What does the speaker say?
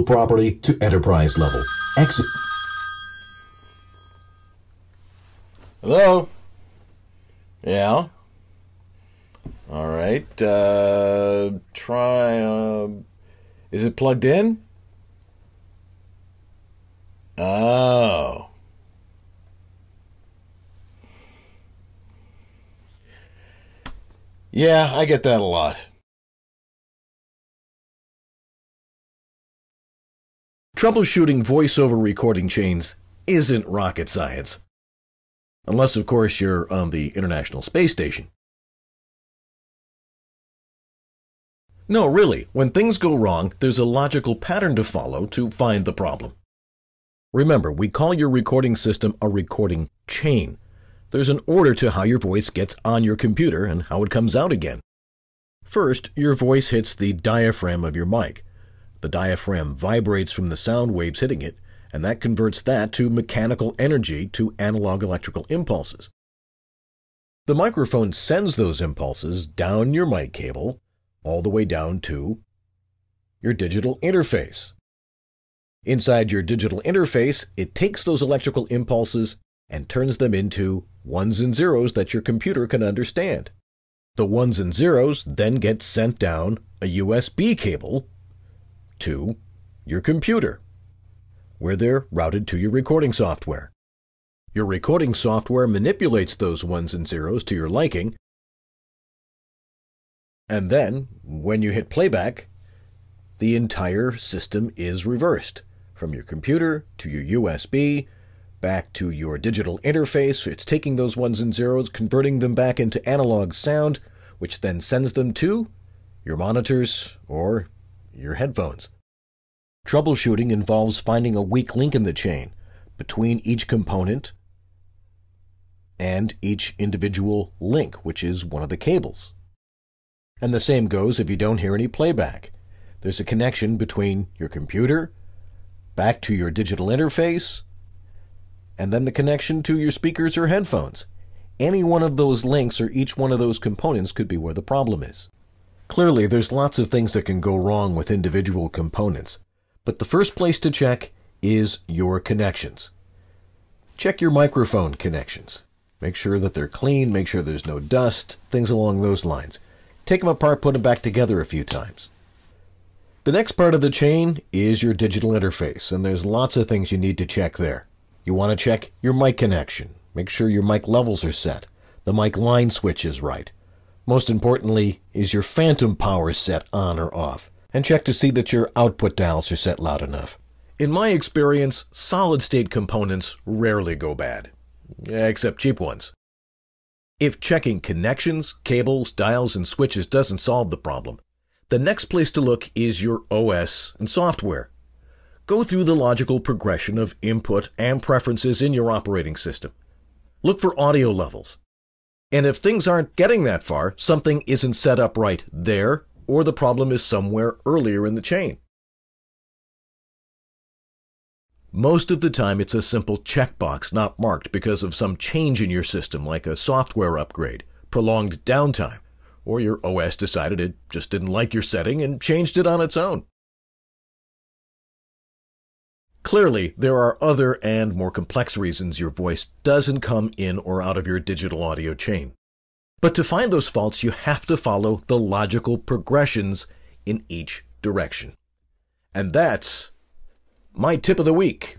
property to enterprise level. Exit. Hello? Yeah? Alright, try, is it plugged in? Oh. Yeah, I get that a lot. Troubleshooting voice-over recording chains isn't rocket science. Unless, of course, you're on the International Space Station. No, really, when things go wrong, there's a logical pattern to follow to find the problem. Remember, we call your recording system a recording chain. There's an order to how your voice gets on your computer and how it comes out again. First, your voice hits the diaphragm of your mic. The diaphragm vibrates from the sound waves hitting it, and that converts that to mechanical energy to analog electrical impulses. The microphone sends those impulses down your mic cable, all the way down to your digital interface. Inside your digital interface, it takes those electrical impulses and turns them into ones and zeros that your computer can understand. The ones and zeros then get sent down a USB cable to your computer, where they're routed to your recording software. Your recording software manipulates those ones and zeros to your liking, and then, when you hit playback, the entire system is reversed. From your computer to your USB, back to your digital interface. It's taking those ones and zeros, converting them back into analog sound, which then sends them to your monitors or your headphones. Troubleshooting involves finding a weak link in the chain between each component and each individual link, which is one of the cables. And the same goes if you don't hear any playback. There's a connection between your computer, back to your digital interface, and then the connection to your speakers or headphones. Any one of those links or each one of those components could be where the problem is. Clearly, there's lots of things that can go wrong with individual components, but the first place to check is your connections. Check your microphone connections. Make sure that they're clean, make sure there's no dust, things along those lines. Take them apart, put them back together a few times. The next part of the chain is your digital interface, and there's lots of things you need to check there. You want to check your mic connection. Make sure your mic levels are set. The mic line switch is right. Most importantly, is your phantom power set on or off? And check to see that your output dials are set loud enough. In my experience, solid-state components rarely go bad, except cheap ones. If checking connections, cables, dials, and switches doesn't solve the problem, the next place to look is your OS and software. Go through the logical progression of input and preferences in your operating system. Look for audio levels. And if things aren't getting that far, something isn't set up right there, or the problem is somewhere earlier in the chain. Most of the time, it's a simple checkbox not marked because of some change in your system, like a software upgrade, prolonged downtime, or your OS decided it just didn't like your setting and changed it on its own. Clearly, there are other and more complex reasons your voice doesn't come in or out of your digital audio chain. But to find those faults, you have to follow the logical progressions in each direction. And that's my tip of the week.